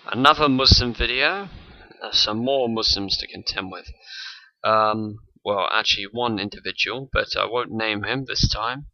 Another Muslim video. Some more Muslims to contend with. Well, actually one individual, but I won't name him this time.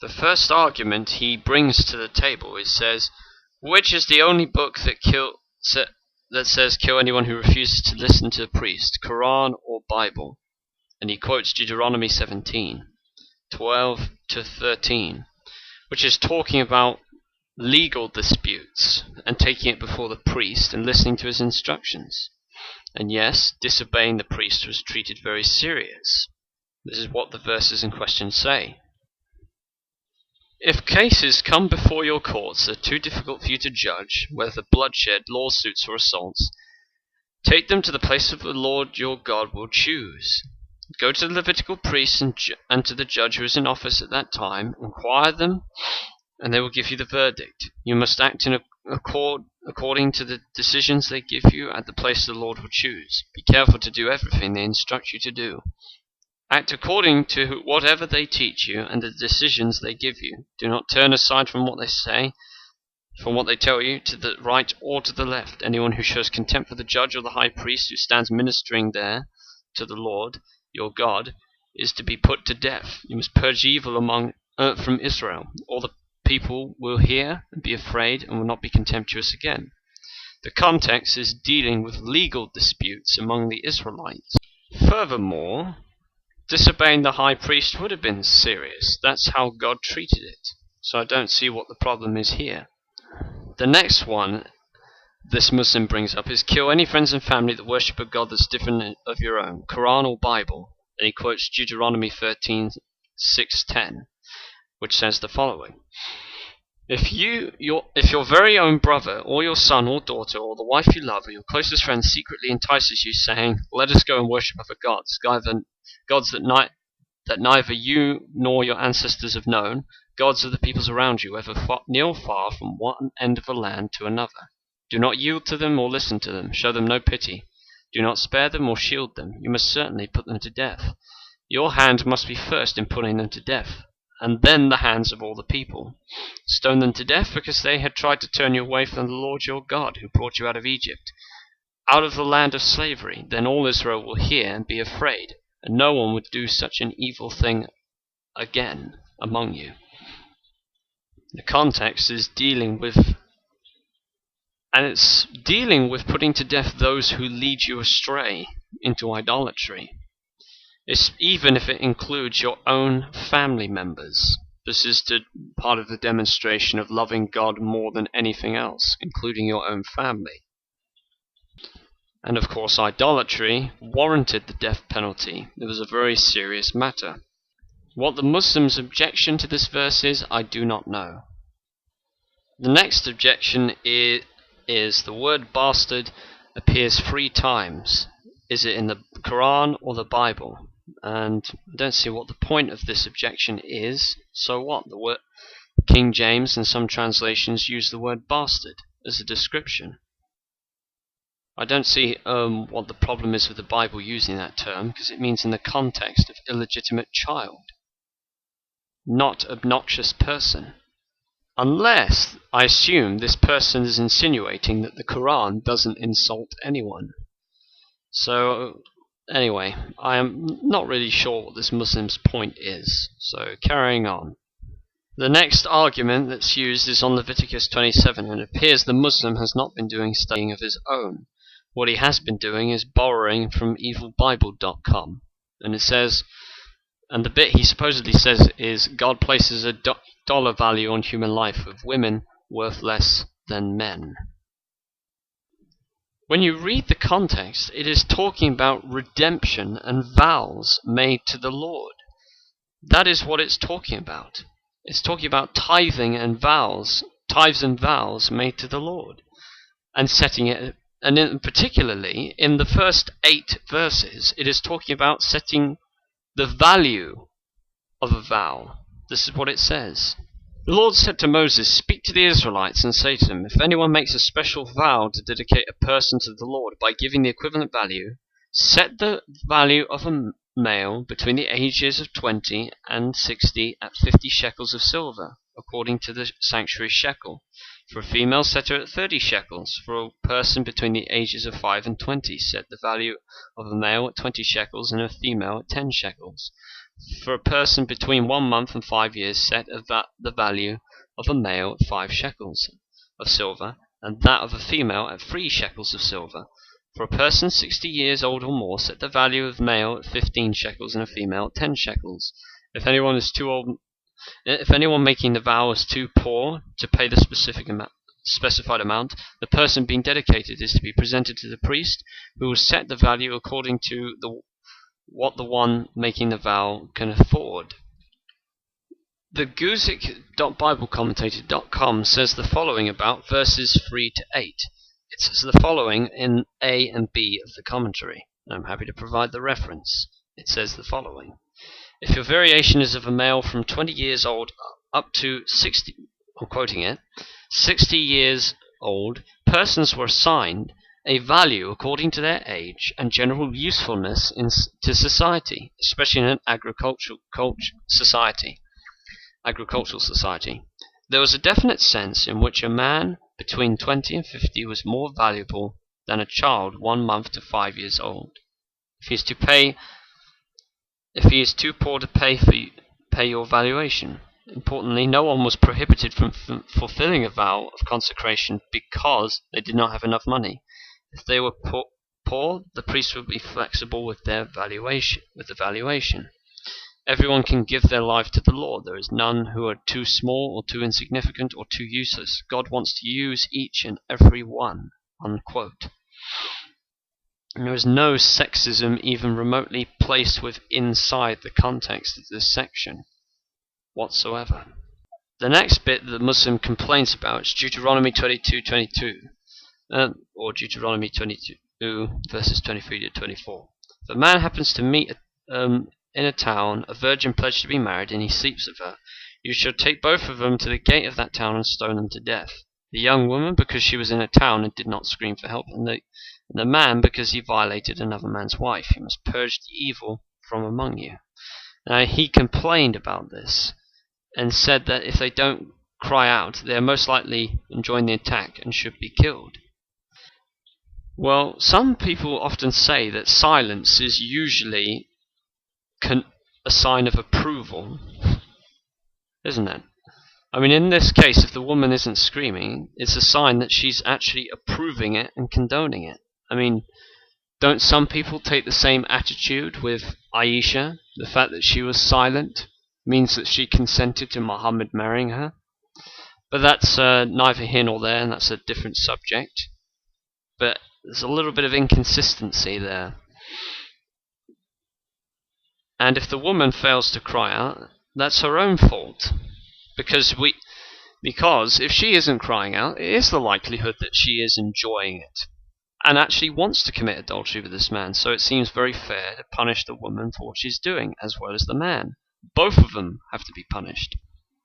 The first argument he brings to the table is says, which is the only book that says kill anyone who refuses to listen to a priest, Quran or Bible? And he quotes Deuteronomy 17:12-13, which is talking about legal disputes and taking it before the priest and listening to his instructions. And yes, disobeying the priest was treated very serious. This is what the verses in question say. If cases come before your courts that are too difficult for you to judge, whether bloodshed, lawsuits, or assaults, take them to the place of the Lord your God will choose. Go to the Levitical priests and to the judge who is in office at that time, inquire them, and they will give you the verdict. You must act in according to the decisions they give you at the place the Lord will choose. Be careful to do everything they instruct you to do. Act according to whatever they teach you and the decisions they give you. Do not turn aside from what they say, from what they tell you, to the right or to the left. Anyone who shows contempt for the judge or the high priest who stands ministering there to the Lord, your God, is to be put to death. You must purge evil from Israel. All the people will hear and be afraid and will not be contemptuous again. The context is dealing with legal disputes among the Israelites. Furthermore, disobeying the high priest would have been serious. That's how God treated it. So I don't see what the problem is here. The next one this Muslim brings up is kill any friends and family that worship a God that's different of your own, Quran or Bible. And he quotes Deuteronomy 13:6-10, which says the following. If your very own brother, or your son or daughter, or the wife you love, or your closest friend secretly entices you, saying, let us go and worship other gods, gods that neither you nor your ancestors have known, gods of the peoples around you, whether near or far, from one end of the land to another. Do not yield to them or listen to them. Show them no pity. Do not spare them or shield them. You must certainly put them to death. Your hand must be first in putting them to death, and then the hands of all the people. Stone them to death because they had tried to turn you away from the Lord your God, who brought you out of Egypt, out of the land of slavery. Then all Israel will hear and be afraid, and no one would do such an evil thing again among you. The context is dealing with putting to death those who lead you astray into idolatry. Even if it includes your own family members. This is part of the demonstration of loving God more than anything else, including your own family. And of course, idolatry warranted the death penalty. It was a very serious matter. What the Muslims' objection to this verse is, I do not know. The next objection is the word bastard appears 3 times. Is it in the Quran or the Bible? And I don't see what the point of this objection is. So what? The word King James and some translations use the word bastard as a description. I don't see what the problem is with the Bible using that term, because it means in the context of illegitimate child, not obnoxious person. Unless, I assume, this person is insinuating that the Quran doesn't insult anyone. So, anyway, I am not really sure what this Muslim's point is. So, carrying on. The next argument that's used is on Leviticus 27, and it appears the Muslim has not been doing studying of his own. What he has been doing is borrowing from evilbible.com. And it says, and the bit he supposedly says is, God places a dollar value on human life, with women worth less than men. When you read the context, it is talking about redemption and vows made to the Lord. That is what it's talking about. It's talking about tithes and vows made to the Lord, and setting it. And particularly in the first 8 verses, it is talking about setting the value of a vow. This is what it says. The Lord said to Moses, speak to the Israelites and say to them, if anyone makes a special vow to dedicate a person to the Lord by giving the equivalent value, set the value of a male between the ages of 20 and 60 at 50 shekels of silver, according to the sanctuary shekel. For a female, set her at 30 shekels. For a person between the ages of 5 and 20, set the value of a male at 20 shekels and a female at 10 shekels. For a person between 1 month and 5 years, set the value of a male at 5 shekels of silver, and that of a female at 3 shekels of silver. For a person 60 years old or more, set the value of male at 15 shekels and a female at 10 shekels. If anyone making the vow is too poor to pay the specified amount, the person being dedicated is to be presented to the priest, who will set the value according to what the one making the can afford. The Guzik.BibleCommentator.com says the following about verses 3 to 8. It says the following in A and B of the commentary. I'm happy to provide the reference. It says the following. If your variation is of a male from 20 years old up to 60, I'm quoting it, 60 years old, persons were assigned a value according to their age and general usefulness to society, especially in an agricultural society. There was a definite sense in which a man between 20 and 50 was more valuable than a child 1 month to 5 years old. If he is too poor to pay your valuation. Importantly, no one was prohibited from fulfilling a vow of consecration because they did not have enough money. If they were poor, the priest would be flexible with the valuation. Everyone can give their life to the Lord. There is none who are too small or too insignificant or too useless. God wants to use each and every one. Unquote. And there is no sexism even remotely placed inside the context of this section whatsoever. The next bit that the Muslim complains about is Deuteronomy 22:22, or Deuteronomy 22 verses 23 to 24. If a man happens to meet in a town a virgin pledged to be married, and he sleeps with her, you shall take both of them to the gate of that town and stone them to death. The young woman, because she was in a town and did not scream for help, and the man, because he violated another man's wife. You must purge the evil from among you. Now, he complained about this and said that if they don't cry out, they are most likely to join the attack and should be killed. Well, some people often say that silence is usually a sign of approval, isn't it? I mean, in this case, if the woman isn't screaming, it's a sign that she's actually approving it and condoning it. I mean, don't some people take the same attitude with Aisha? The fact that she was silent means that she consented to Muhammad marrying her. But that's neither here nor there, and that's a different subject. But there's a little bit of inconsistency there. And if the woman fails to cry out, that's her own fault. Because if she isn't crying out, it is the likelihood that she is enjoying it and actually wants to commit adultery with this man. So it seems very fair to punish the woman for what she's doing, as well as the man. Both of them have to be punished.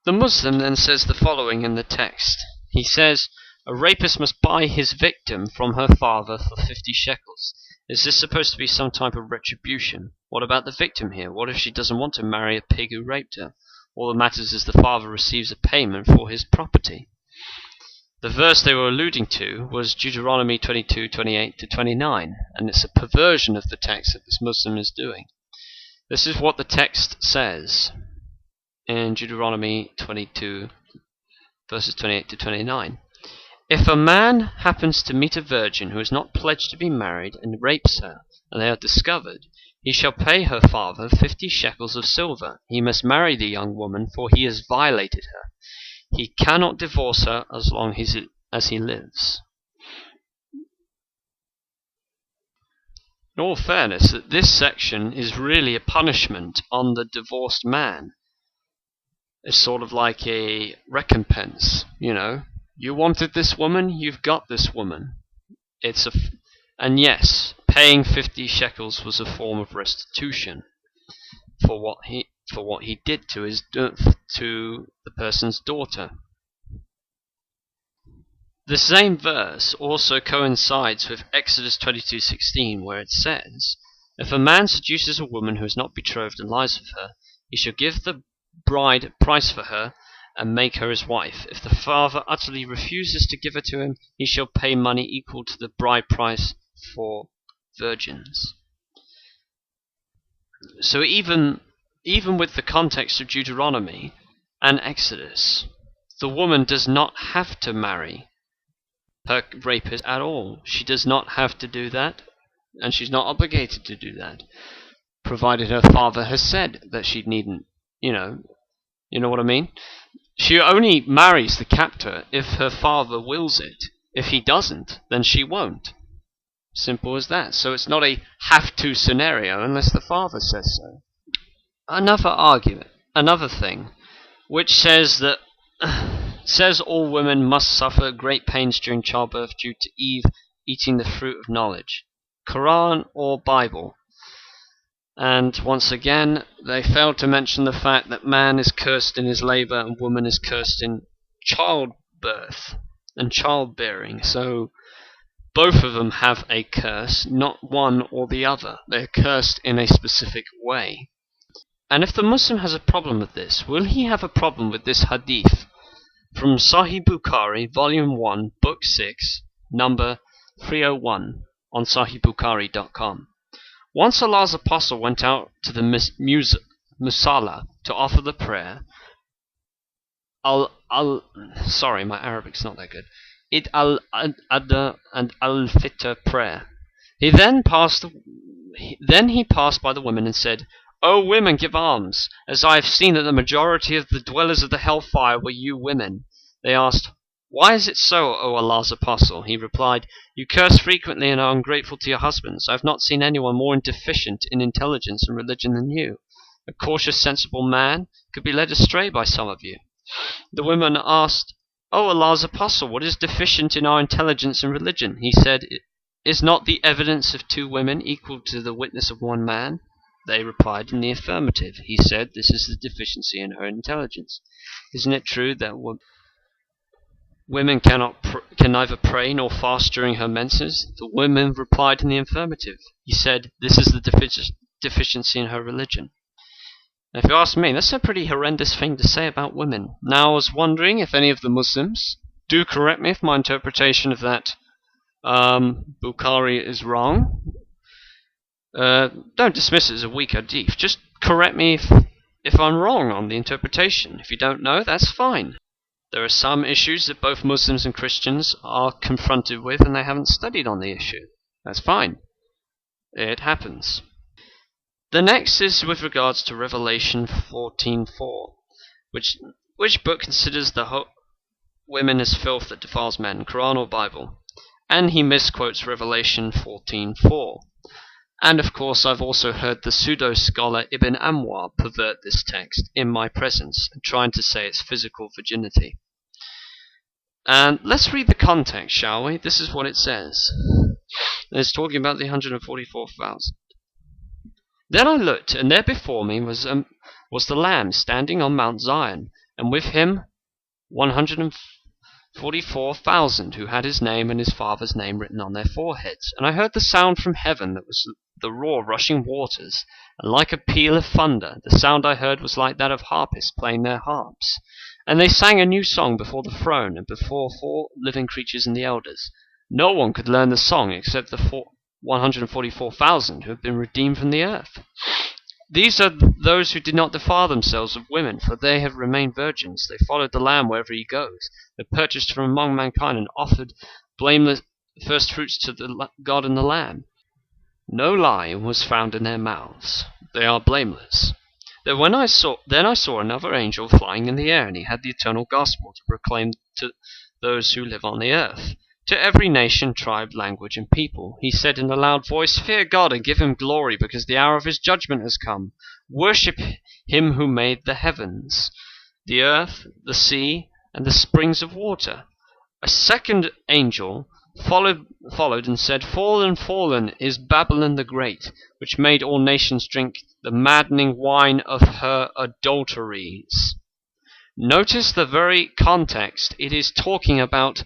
The Muslim then says the following in the text. He says, a rapist must buy his victim from her father for 50 shekels. Is this supposed to be some type of retribution? What about the victim here? What if she doesn't want to marry a pig who raped her? All that matters is the father receives a payment for his property. The verse they were alluding to was Deuteronomy 22:28 to 29, and it's a perversion of the text that this Muslim is doing. This is what the text says in Deuteronomy 22, verses 28 to 29. If a man happens to meet a virgin who is not pledged to be married and rapes her, and they are discovered, he shall pay her father 50 shekels of silver. He must marry the young woman, for he has violated her. He cannot divorce her as long as he lives. In all fairness, this section is really a punishment on the divorced man. It's sort of like a recompense, you know. You wanted this woman, you've got this woman. And yes, paying 50 shekels was a form of restitution for what he did to the person's daughter. The same verse also coincides with Exodus 22:16, where it says, if a man seduces a woman who is not betrothed and lies with her, he shall give the bride a price for her and make her his wife. If the father utterly refuses to give her to him, he shall pay money equal to the bride price for virgins. So even with the context of Deuteronomy and Exodus, the woman does not have to marry her rapist at all. She does not have to do that, and she's not obligated to do that, provided her father has said that she needn't. You know what I mean? She only marries the captor if her father wills it. If he doesn't, then she won't. Simple as that. So it's not a have-to scenario unless the father says so. Another thing, which says that says all women must suffer great pains during childbirth due to Eve eating the fruit of knowledge. Quran or Bible? And once again, they failed to mention the fact that man is cursed in his labor and woman is cursed in childbirth and childbearing. So both of them have a curse, not one or the other. They're cursed in a specific way. And if the Muslim has a problem with this, will he have a problem with this hadith from Sahih Bukhari, Volume 1, Book 6, number 301, on sahihbukhari.com. Once Allah's apostle went out to the Musalla to offer the prayer, sorry, my Arabic's not that good. Eid al-Adha and al-Fitr prayer. Then he passed by the women and said, "O women, give alms, as I have seen that the majority of the dwellers of the hellfire were you women." They asked, "Why is it so, O Allah's apostle?" He replied, "You curse frequently and are ungrateful to your husbands. I have not seen anyone more deficient in intelligence and religion than you. A cautious, sensible man could be led astray by some of you." The women asked, "O Allah's apostle, what is deficient in our intelligence and religion?" He said, "Is not the evidence of two women equal to the witness of one man?" They replied in the affirmative. He said, "This is the deficiency in her intelligence. Isn't it true that women can neither pray nor fast during her menses?" The women replied in the affirmative. He said, "This is the deficiency in her religion." Now, if you ask me, that's a pretty horrendous thing to say about women. Now, I was wondering if any of the Muslims, do correct me if my interpretation of that Bukhari is wrong. Don't dismiss it as a weak hadith. Just correct me if I'm wrong on the interpretation. If you don't know, that's fine. There are some issues that both Muslims and Christians are confronted with and they haven't studied on the issue. That's fine. It happens. The next is with regards to Revelation 14:4, which book considers the women as filth that defiles men, Quran or Bible? And he misquotes Revelation 14:4. And of course, I've also heard the pseudo-scholar Ibn Anwar pervert this text in my presence, trying to say it's physical virginity. And let's read the context, shall we? This is what it says. It's talking about the 144,000. Then I looked, and there before me was the Lamb standing on Mount Zion, and with him 144,000 who had his name and his father's name written on their foreheads. And I heard the sound from heaven that was the roar of rushing waters, and like a peal of thunder. The sound I heard was like that of harpists playing their harps. And they sang a new song before the throne and before 4 living creatures and the elders. No one could learn the song except the 144,000 who have been redeemed from the earth. These are those who did not defile themselves with women, for they have remained virgins. They followed the Lamb wherever he goes. They purchased from among mankind and offered blameless first fruits to the God and the Lamb. No lie was found in their mouths. They are blameless. Then I saw another angel flying in the air, and he had the eternal gospel to proclaim to those who live on the earth, to every nation, tribe, language, and people. He said in a loud voice, "Fear God and give him glory, because the hour of his judgment has come. Worship him who made the heavens, the earth, the sea, and the springs of water." A second angel followed and said, "Fallen, fallen is Babylon the Great, which made all nations drink the maddening wine of her adulteries." Notice the very context. It is talking about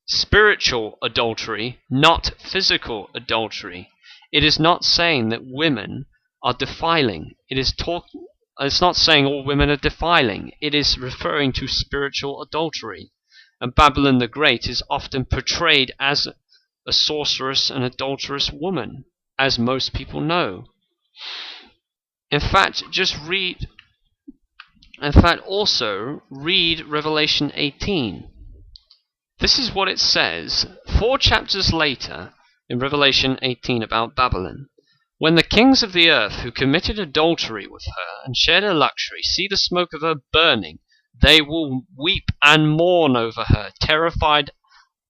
spiritual adultery, not physical adultery. It is not saying that women are defiling. It is It's not saying all women are defiling. It is referring to spiritual adultery. And Babylon the Great is often portrayed as a sorceress and adulterous woman, as most people know. In fact, also read Revelation 18. This is what it says 4 chapters later in Revelation 18 about Babylon. When the kings of the earth who committed adultery with her and shared her luxury see the smoke of her burning, they will weep and mourn over her, terrified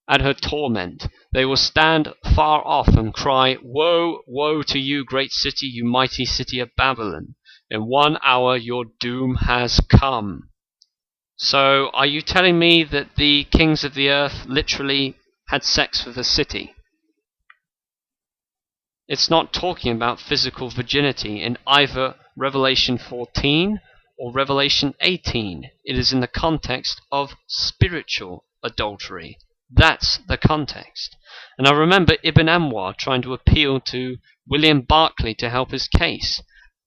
at her torment. They will stand far off and cry, "Woe, woe to you, great city, you mighty city of Babylon! In 1 hour your doom has come." So, are you telling me that the kings of the earth literally had sex with the city? It's not talking about physical virginity in either Revelation 14 or Revelation 18. It is in the context of spiritual adultery. That's the context. And I remember Ibn Anwar trying to appeal to William Barclay to help his case.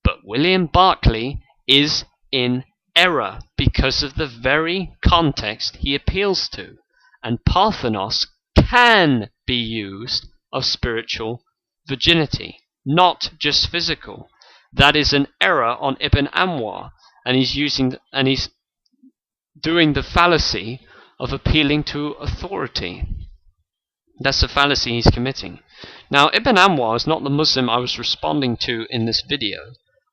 But William Barclay is in error because of the very context he appeals to. And Parthenos can be used of spiritual virginity, not just physical. That is an error on Ibn Anwar, and he's doing the fallacy of appealing to authority. That's the fallacy he's committing. Now, Ibn Anwar is not the Muslim I was responding to in this video.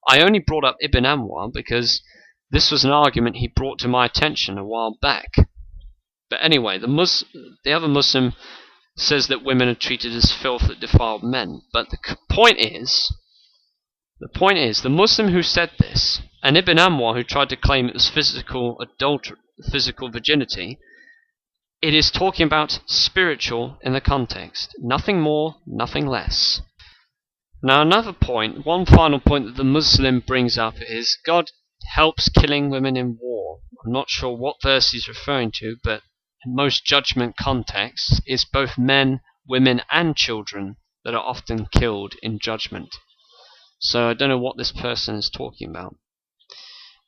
I only brought up Ibn Anwar because this was an argument he brought to my attention a while back. But anyway, the other Muslim says that women are treated as filth that defiled men. But the point is, the Muslim who said this, and Ibn Anwar who tried to claim it was physical virginity, it is talking about spiritual in the context. Nothing more, nothing less. Now another point, one final point that the Muslim brings up is God helps killing women in war. I'm not sure what verse he's referring to, but in most judgment contexts, it's both men, women, and children that are often killed in judgment. So I don't know what this person is talking about.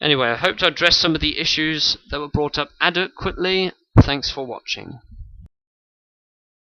Anyway, I hope to address some of the issues that were brought up adequately. Thanks for watching.